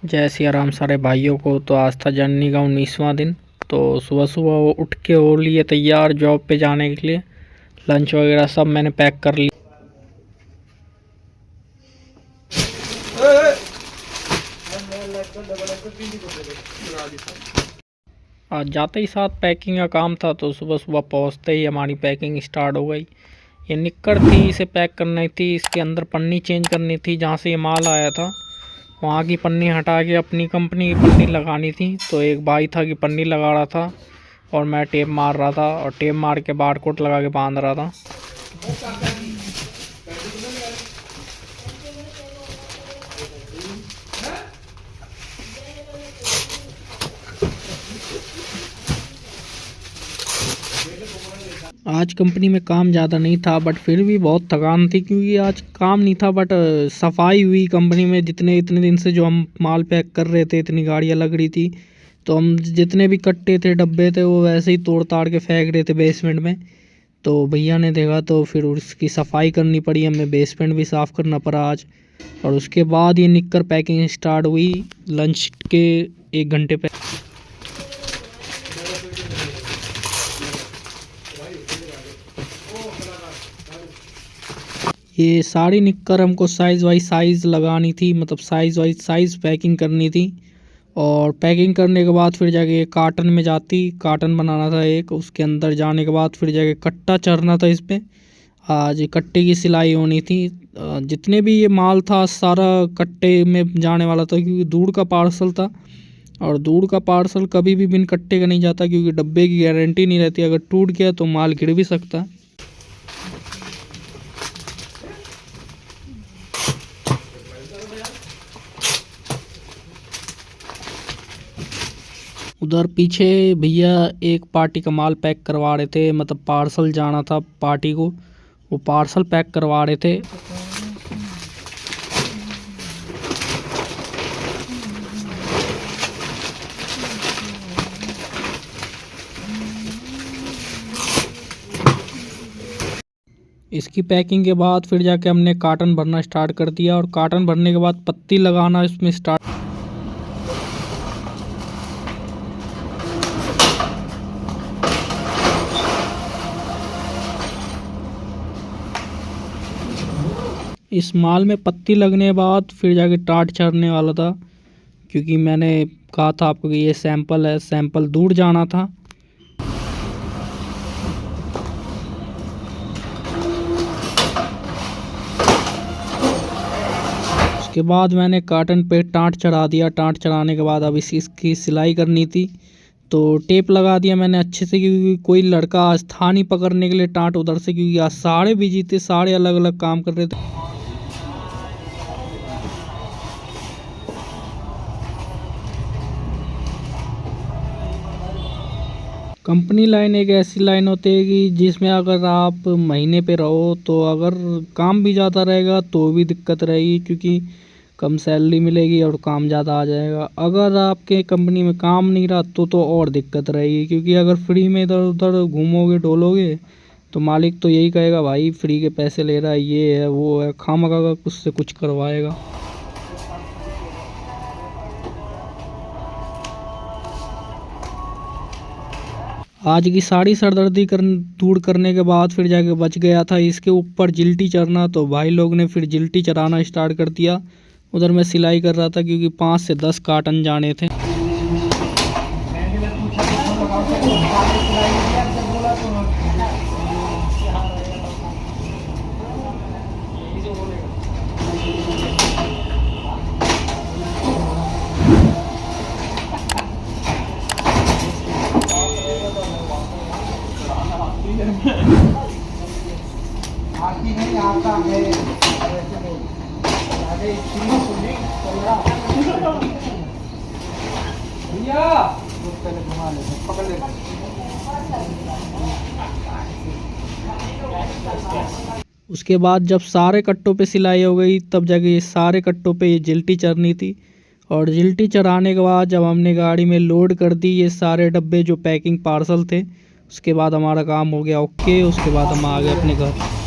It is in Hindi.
जय सिया राम सारे भाइयों को। तो आज था जर्नी का 19वां दिन। तो सुबह सुबह उठ के हो लिए तैयार जॉब पे जाने के लिए। लंच वगैरह सब मैंने पैक कर लिया। आज जाते ही साथ पैकिंग का काम था, तो सुबह सुबह पहुंचते ही हमारी पैकिंग स्टार्ट हो गई। ये निक्कर थी, इसे पैक करनी थी, इसके अंदर पन्नी चेंज करनी थी। जहाँ से ये माल आया था वहाँ की पन्नी हटा के अपनी कंपनी की पन्नी लगानी थी। तो एक भाई था कि पन्नी लगा रहा था और मैं टेप मार रहा था, और टेप मार के बारकोड लगा के बांध रहा था। आज कंपनी में काम ज़्यादा नहीं था, बट फिर भी बहुत थकान थी, क्योंकि आज काम नहीं था बट सफाई हुई कंपनी में। इतने दिन से जो हम माल पैक कर रहे थे, इतनी गाड़ियाँ लग रही थी, तो हम जितने भी कट्टे थे, डब्बे थे, वो वैसे ही तोड़ ताड़ के फेंक रहे थे बेसमेंट में। तो भैया ने देखा तो फिर उसकी सफाई करनी पड़ी, हमें बेसमेंट भी साफ़ करना पड़ा आज। और उसके बाद ये निक्कर पैकिंग स्टार्ट हुई लंच के 1 घंटे पे। ये सारी निक्कर हमको साइज़ वाइज साइज़ लगानी थी, मतलब साइज़ वाइज साइज़ पैकिंग करनी थी। और पैकिंग करने के बाद फिर जाके कार्टन में जाती, कार्टन बनाना था एक। उसके अंदर जाने के बाद फिर जाके कट्टा चढ़ना था इस पर। आज ये कट्टे की सिलाई होनी थी। जितने भी ये माल था सारा कट्टे में जाने वाला था, क्योंकि दूर का पार्सल था, और दूर का पार्सल कभी भी बिन कट्टे का नहीं जाता, क्योंकि डब्बे की गारंटी नहीं रहती। अगर टूट गया तो माल गिर भी सकता है। उधर पीछे भैया एक पार्टी का माल पैक करवा रहे थे, मतलब पार्सल जाना था पार्टी को, वो पार्सल पैक करवा रहे थे। इसकी पैकिंग के बाद फिर जाके हमने कार्टन भरना स्टार्ट कर दिया, और कार्टन भरने के बाद पत्ती लगाना इसमें स्टार्ट। इस माल में पत्ती लगने के बाद फिर जाके टाट चढ़ने वाला था, क्योंकि मैंने कहा था आपको कि ये सैंपल है, सैंपल दूर जाना था। उसके बाद मैंने कार्टन पे टाट चढ़ा दिया। टाट चढ़ाने के बाद अब इसकी सिलाई करनी थी, तो टेप लगा दिया मैंने अच्छे से, क्योंकि कोई लड़का आज था नहीं पकड़ने के लिए टाट उधर से, क्योंकि आज सारे बिजी थे, सारे अलग अलग काम कर रहे थे। कंपनी लाइन एक ऐसी लाइन होती है कि जिसमें अगर आप महीने पे रहो तो अगर काम भी ज़्यादा रहेगा तो भी दिक्कत रहेगी, क्योंकि कम सैलरी मिलेगी और काम ज़्यादा आ जाएगा। अगर आपके कंपनी में काम नहीं रहा तो और दिक्कत रहेगी, क्योंकि अगर फ्री में इधर उधर घूमोगे डोलोगे तो मालिक तो यही कहेगा, भाई फ्री के पैसे ले रहा है, ये है वो है, खामखा कुछ से कुछ करवाएगा। आज की सारी सरदर्दी दूर करने के बाद फिर जाके बच गया था इसके ऊपर जिल्टी चढ़ना, तो भाई लोग ने फिर जिल्टी चढ़ाना स्टार्ट कर दिया। उधर मैं सिलाई कर रहा था, क्योंकि 5 से 10 कार्टन जाने थे। उसके बाद जब सारे कट्टों पे सिलाई हो गई, तब जाके ये सारे कट्टों पे ये जिल्टी चढ़नी थी। और जिल्टी चढ़ाने के बाद जब हमने गाड़ी में लोड कर दी ये सारे डब्बे जो पैकिंग पार्सल थे, उसके बाद हमारा काम हो गया ओके। उसके बाद हम आ गए अपने घर।